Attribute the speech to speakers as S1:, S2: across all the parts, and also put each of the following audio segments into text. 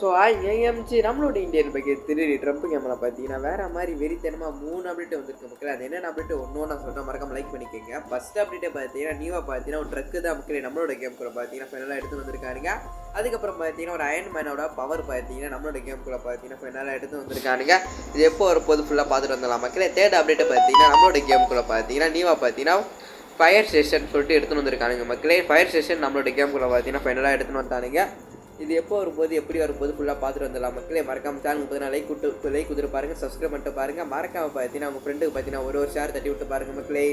S1: So AMG நம்மளோட Indian bike திருடி Trump கேமில் பார்த்தீங்கன்னா வேறு மாதிரி வெறித்தனமாக 3 அப்டேட் வந்துருக்கு மக்கள். அது என்னென்ன அப்டேட் ஒன்று நான் சொல்கிறேன், மறக்காம லைக் பண்ணிக்கோங்க. ஃபஸ்ட் அப்டேட்டை பார்த்தீங்கன்னா நியூவாக பார்த்தீங்கன்னா ஒரு ட்ரக்கு தான் மக்கள் நம்மளோட கேம்குள்ளே பார்த்தீங்கன்னா ஃபைனலாக எடுத்து வந்திருக்காருங்க. அதுக்கப்புறம் பார்த்தீங்கன்னா ஒரு அயன் மேனோட பவர் பார்த்தீங்கன்னா நம்மளோட கேம்குள்ளே பார்த்தீங்கன்னா ஃபைனலாக எடுத்து வந்திருக்காருங்க. இது எப்போ வரும்போது ஃபுல்லாக பார்த்துட்டு வந்துடலாம் மக்களே. தேர்ட் அப்டேட்டை பார்த்தீங்கன்னா நம்மளோட கேம்குள்ளே பார்த்தீங்கன்னா நியூவாக பார்த்தீங்கன்னா ஃபயர் ஸ்டேஷன் சொல்லிட்டு எடுத்துன்னு வந்திருக்கானுங்க மக்களே. ஃபயர் ஸ்டேஷன் நம்மளோட கேம்குள்ளே பார்த்தீங்கன்னா ஃபைனலாக எடுத்துன்னு வந்தானுங்க. இது எப்போ வரும்போது எப்படி வரும்போது ஃபுல்லாக பார்த்துட்டு வந்துடலாம் மக்களே. மறக்காம சேனல் பார்த்தீங்கன்னா லைக் கொடுத்து பாருங்கள், சப்ஸ்கிரைப் பண்ணிட்டு பாருங்கள். மறக்காம பார்த்தீங்கன்னா உங்கள் ஃப்ரெண்டுக்கு பார்த்தீங்கன்னா ஒரு ஷேர் தட்டி விட்டு பாருங்கள் மக்களே.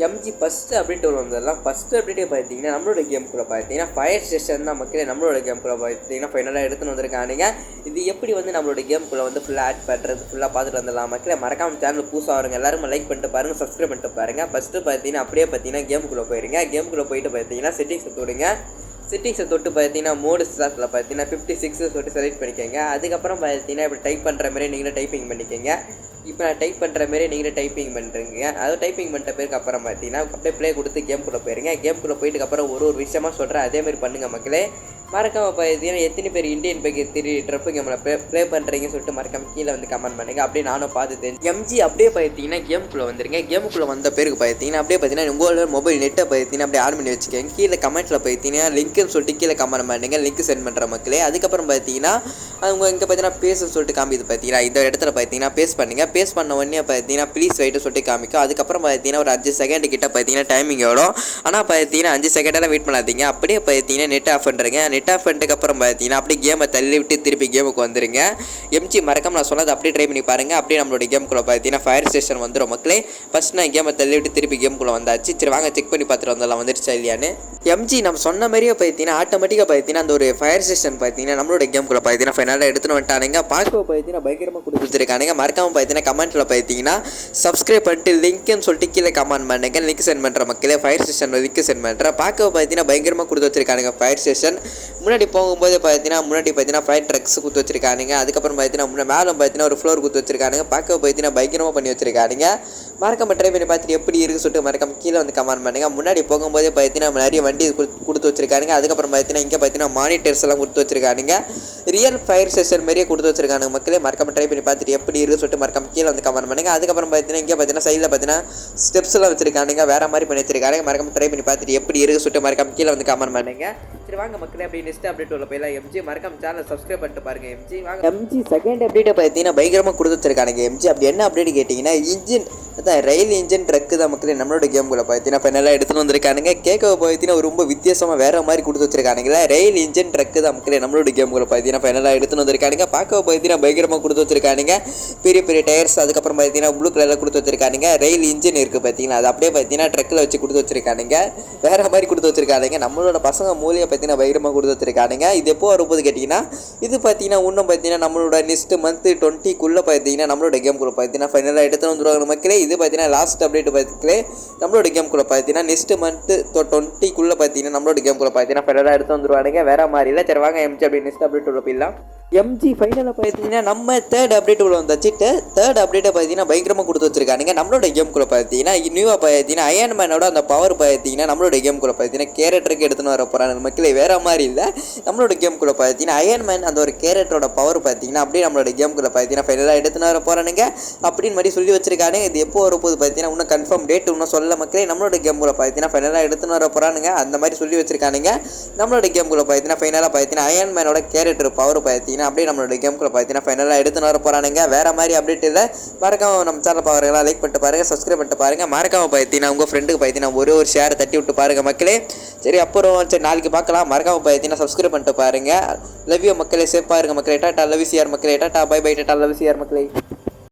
S1: எம்ஜி ஃபஸ்ட்டு அப்டேட் வந்ததெல்லாம் ஃபஸ்ட்டு அப்டேட்டே பார்த்தீங்கன்னா நம்மளோட கேம்குள்ளே பார்த்தீங்கன்னா ஃபயர் ஸ்டேஷன் தான் மக்களே நம்மளோட கேம்குள்ளே பார்த்தீங்கன்னா ஃபைனலாக எடுத்துன்னு வந்திருக்கானுங்க. இது எப்படி வந்து நம்மளோட கேம்குள்ளே வந்து ஃபுல்லாக ஆட் பண்ணுறது ஃபுல்லாக பார்த்துட்டு வந்துடலாம் மக்களே. மறக்காம சேனல் புதுசாக வருங்க எல்லாரும் லைக் பண்ணிட்டு பாருங்கள், சப்ஸ்கிரைப் பண்ணிட்டு பாருங்கள். ஃபஸ்ட்டு பார்த்தீங்கன்னா அப்படியே பார்த்தீங்கன்னா கேமுக்குள்ளே போயிருங்க. கேமுக்குள்ளே போயிட்டு பார்த்தீங்கன்னா செட்டிங்ஸை தொடுங்க. செட்டிங்ஸை தொட்டு பார்த்தீங்கன்னா மோடு ஸ்லாட்டில் பார்த்தீங்கன்னா 56 சொல்லிட்டு செலக்ட் பண்ணிக்கோங்க. அதுக்கப்புறம் பார்த்தீங்கன்னா இப்படி டைப் பண்ணுற மாதிரி நீங்களே டைப்பிங் பண்ணிக்கோங்க. இப்போ நான் டைப் பண்ணுற மாதிரி நீங்களே டைப்பிங் பண்ணுறீங்க. அதாவது டைப்பிங் பண்ணிட்ட பேருக்கு அப்புறம் பார்த்தீங்கன்னா அப்படியே ப்ளே கொடுத்து கேம்குள்ளே போயிருங்க. கேம்குள்ளே போயிட்டுக்கு அப்புறம் ஒரு விஷயமா சொல்கிறேன், அதேமாதிரி பண்ணுங்கள் மக்களே. மறக்காம பார்த்தீங்கன்னா எத்தனை பேர் இந்தியன் பைக்கு ட்ரப்பு கேமில் ப்ளே பண்ணுறீங்கன்னு சொல்லிட்டு மறக்காம கீழே வந்து கமெண்ட் பண்ணுங்கள். அப்படியே நானும் பார்த்து எம்ஜி அப்படியே பார்த்தீங்கன்னா கேமுக்குள்ளே வந்துருங்க. கேமுக்குள்ளே வந்த பேருக்கு பார்த்தீங்கன்னா அப்படியே பார்த்தீங்கன்னா உங்களோட மொபைல் நெட்டை பார்த்தீங்கன்னா அப்படியே ஆன் பண்ணி வச்சுக்கோங்க. கீழே கமெண்ட்டில் பார்த்தீங்கன்னா லிங்க்குன்னு சொல்லிட்டு கீழே கமெண்ட் பண்ணுங்கள், லிங்க் சென்ட் பண்ணுற மக்களே. அதுக்கப்புறம் பார்த்தீங்கன்னா அவங்க இங்கே பார்த்தீங்கன்னா பேஸ்ன்னு சொல்லிட்டு காமிது பார்த்தீங்கன்னா இந்த இடத்துல பார்த்தீங்கன்னா பேஸ் பண்ணுங்கள். பேஸ் பண்ண உடனே பார்த்தீங்கன்னா ப்ளீஸ் வெயிட்டு சொல்லிட்டு காமிக்கும். அதுக்கப்புறம் பார்த்தீங்கன்னா ஒரு 5 செகண்ட் கிட்ட பார்த்தீங்கன்னா டைமிங் எவ்வளோ, ஆனால் பார்த்தீங்கன்னா 5 செகண்டெல்லாம் வெயிட் பண்ணாதீங்க. அப்படியே பார்த்தீங்கன்னா நெட் ஆஃப் பண்ணுறேங்க. நெட் ஆஃப் பண்ணிட்டு அப்புறம் பார்த்தீங்கன்னா அப்படியே கேமை தள்ளி விட்டு திருப்பி கேமுக்கு வந்துருங்க. எம்ஜி மறக்காம நான் சொன்னது அப்படியே ட்ரை பண்ணி பாருங்கள். அப்படியே நம்மளோட கேமுக்குள்ளே பார்த்தீங்கன்னா ஃபயர் ஸ்டேஷன் வந்துடும் மக்களே. ஃபஸ்ட் நான் கேமை தள்ளி விட்டு திருப்பி கேமுக்குள்ளே வந்தாச்சு. சரி வாங்க செக் பண்ணி பார்த்துட்டு வந்தலாம் வந்துருச்சா இல்லையான்னு. எம்ஜி நம்ம சொன்ன மாதிரியே பார்த்தீங்கன்னா ஆட்டோமேட்டிக்காக பார்த்தீங்கன்னா அந்த ஒரு ஃபயர் ஸ்டேஷன் பார்த்தீங்கன்னா நம்மளோட கேமுக்குள்ளே பார்த்தீங்கன்னா ஃபைனலாக எடுத்துன்னு வந்துட்டானுங்க. பார்க்க பார்த்தீங்கன்னா பயங்கரமாக கொடுத்துருக்கானுங்க. மறக்காம பார்த்தீங்கன்னா கமெண்ட்டில் பார்த்தீங்கன்னா சப்ஸ்கிரைப் பண்ணிட்டு லிங்க்னு சொல்லிட்டு கீழே கமெண்ட் பண்ணுங்க, லிங்க் சென்ட் பண்ணுற மக்களே. ஃபயர் ஸ்டேஷன் லிங்க் சென்ட் பண்ணுறேன். பார்க்க பார்த்தீங்கன்னா பயங்கரமாக கொடுத்து வச்சிருக்கானுங்க ஃபயர் ஸ்டேஷன். முன்னாடி போகும்போது பார்த்தீங்கன்னா ஃபயர் ட்ரக்ஸ் குத்து வச்சிருக்கானுங்க. அதுக்கப்புறம் பார்த்தீங்கன்னா மேலே பார்த்தீங்கன்னா ஒரு ஃப்ளோர் குத்து வச்சிருக்கானுங்க. பார்க்க பார்த்தீங்கன்னா பயங்கரமாக பண்ணி வச்சிருக்கானுங்க. மறக்காம ட்ரை பண்ணி பார்த்துட்டு எப்படி இருக்குன்னு சொல்லிட்டு மறக்காம கீழே வந்து கமெண்ட் பண்ணுங்க. முன்னாடி போகும்போதே பார்த்தீங்கன்னா நிறைய வண்டி கொடுத்து வச்சிருக்கானுங்க. அதுக்கப்புறம் பார்த்தீங்கன்னா இங்கே பார்த்தீங்கன்னா மானிட்டர்ஸ் எல்லாம் கொடுத்து வச்சிருக்கானுங்க. ரியல் ஃபயர் ஸ்டேஷன் மாதிரியே கொடுத்து வச்சிருக்கானுங்க மக்களே. மறக்காம ட்ரை பண்ணி பார்த்துட்டு எப்படி இருக்குன்னு சொல்லிட்டு மறக்காம கீழே வந்து கமெண்ட் பண்ணுங்க. அதுக்கப்புறம் பார்த்தீங்கன்னா இங்கே பார்த்தீங்கன்னா சைடில் பார்த்தீங்கன்னா ஸ்டெப்ஸ் எல்லாம் வச்சிருக்கானுங்க, வேற மாதிரி பண்ணி வச்சிருக்காங்க. மறக்காம ட்ரை பண்ணி பார்த்துட்டு எப்படி இருக்குன்னு சொல்லிட்டு மறக்காம கீழே வந்து கமெண்ட் பண்ணுங்க. சரி வாங்க மக்களே அப்படி நெக்ஸ்ட் அப்டேட் உள்ள போயிடலாம். எம்ஜி மறக்காம சேனல் சப்ஸ்கிரைப் பண்ணிட்டு பாருங்க. எம்ஜி வாங்க. எம்ஜி செகண்ட் அப்டேட்டை பார்த்தீங்கன்னா பயங்கரமாக கொடுத்து வச்சிருக்கானுங்க. எம்ஜி அப்படி என்ன அப்டேட் கேட்டிங்கன்னா இன்ஜின் அதான் ரயில் இன்ஜின் ட்ரக்கு தான் மக்களே நம்மளோட கேமுக்குள்ளே பார்த்தீங்கன்னா ஃபைனலாக எடுத்துன்னு வந்திருக்கானுங்க. கேட்க பார்த்தீங்கன்னா ரொம்ப வித்தியாசமாக வேறு மாதிரி கொடுத்து வச்சிருக்கானுங்களா. ரயில் இன்ஜின் ட்ரக்கு தான் மக்களே நம்மளோட கேமுக்குள்ளே பார்த்தீங்கன்னா ஃபைனலாக எடுத்துன்னு வந்திருக்கானுங்க. பார்க்க பார்த்தீங்கன்னா பயங்கரமாக கொடுத்து வச்சிருக்கானுங்க. பெரிய பெரிய டயர்ஸ், அதுக்கப்புறம் பார்த்தீங்கன்னா ப்ளூ கலரில் கொடுத்து வச்சிருக்கானுங்க. ரயில் இன்ஜின் இருக்குது பார்த்தீங்கன்னா அது அப்படியே பார்த்தீங்கன்னா ட்ரக்கில் வச்சு கொடுத்து வச்சிருக்கானுங்க. வேறு மாதிரி கொடுத்து வச்சிருக்கானுங்க. நம்மளோட பசங்க மூலியை பார்த்தீங்கன்னா பயங்கரமாக கொடுத்து வச்சிருக்கானுங்க. இது எப்போ வரும்போது கேட்டிங்கன்னா இது பார்த்தீங்கன்னா இன்னும் பார்த்தீங்கன்னா நம்மளோட நெக்ஸ்ட் மந்த் 20க்குள்ளே பார்த்தீங்கன்னா நம்மளோட கேமுக்குள்ளே பார்த்தீங்கன்னா ஃபைனலாக எடுத்துன்னு வந்துருவாங்க மக்களே. இது பார்த்தீங்கன்னா லாஸ்ட் அப்டேட் பார்த்தீங்களே நம்மளோட கேமுக்குள்ளே பார்த்தீங்கன்னா நெக்ஸ்ட் மந்த் 20க்குள்ளே பார்த்தீங்கன்னா நம்மளோட கேமுக்குள்ளே பார்த்தீங்கன்னா ஃபைனலாக எடுத்து வந்துருவானுங்க. வேறு மாதிரி இல்லை. சரி வாங்க எம்ஜி அப்படி நெக்ஸ்ட் அப்டேட் உள்ள போயிடலாம். எம்ஜி ஃபைனலாக பார்த்தீங்கன்னா நம்ம தேர்ட் அப்டேட் உள்ள வந்தாச்சு. தேர்ட் அப்டேட்டை பார்த்தீங்கன்னா பயங்கரமாக கொடுத்து வச்சிருக்கானுங்க. நம்மளோட கேமுக்குள்ளே பார்த்தீங்கன்னா நியூவாக பார்த்தீங்கன்னா அயன் மேனோட அந்த பவர் பார்த்தீங்கன்னா நம்மளோட கேமுக்குள்ளே பார்த்தீங்கன்னா கேரக்டருக்கு எடுத்துன்னு வர போகிறாங்க மக்களே. வேறு மாதிரி இல்லை. நம்மளோட கேமுக்குள்ளே பார்த்தீங்கன்னா அயன் மேன் அந்த ஒரு கேரக்டரோட பவர் பார்த்தீங்கன்னா அப்படியே நம்மளோட கேமுக்குள்ளே பார்த்தீங்கன்னா ஃபைனலாக எடுத்துன்னு வர போகிறானுங்க அப்படின்னு மாதிரி சொல்லி வச்சிருக்கானுங்க. இது எப்போ வரப்போது பார்த்தீங்கன்னா இன்னும் கன்ஃபார்ம் டேட் இன்னும் சொல்ல மக்களே. நம்மளோட கேமுக்குள்ளே பார்த்தீங்கன்னா ஃபைனலாக எடுத்துன்னு வர போகிறானுங்க அந்த மாதிரி சொல்லி வச்சிருக்கானுங்க. நம்மளோட கேமுக்குள்ளே பார்த்தீங்கன்னா ஃபைனலாக பார்த்தீங்கன்னா அயன் மேனோட கேரக்டர் பவர் பார்த்தீங்கன்னா அப்படியே நம்மளோட கேமுக்குள்ளே பார்த்தீங்கன்னா ஃபைனலாக எடுத்துன்னு வர போகிறானுங்க. வேறு மாதிரி அப்டேட் இல்லை. மறக்காம நம்ம சேனல் பாருங்களா, லைக் பண்ணிட்டு பாருங்கள், சப்ஸ்கிரைப் பண்ணிட்டு பாருங்கள். மறக்காம பார்த்தீங்கன்னா உங்கள் ஃப்ரெண்டுக்கு பார்த்தீங்கன்னா ஒரு ஷேர் தட்டி விட்டு பாருங்கள் மக்களே. சரி அப்புறம் சரி நாளைக்கு பார்க்கலாம். மறக்காம பார்த்தீங்கன்னா சப்ஸ்கிரைப் பண்ணிட்டு பாருங்கள். லவ் யூ மக்களே, சேஃபாக இருங்க மக்களே. டாட்டா லவ் யூ சிஆர் மக்களே. Tata bye bye. Tata love you CR மக்களே.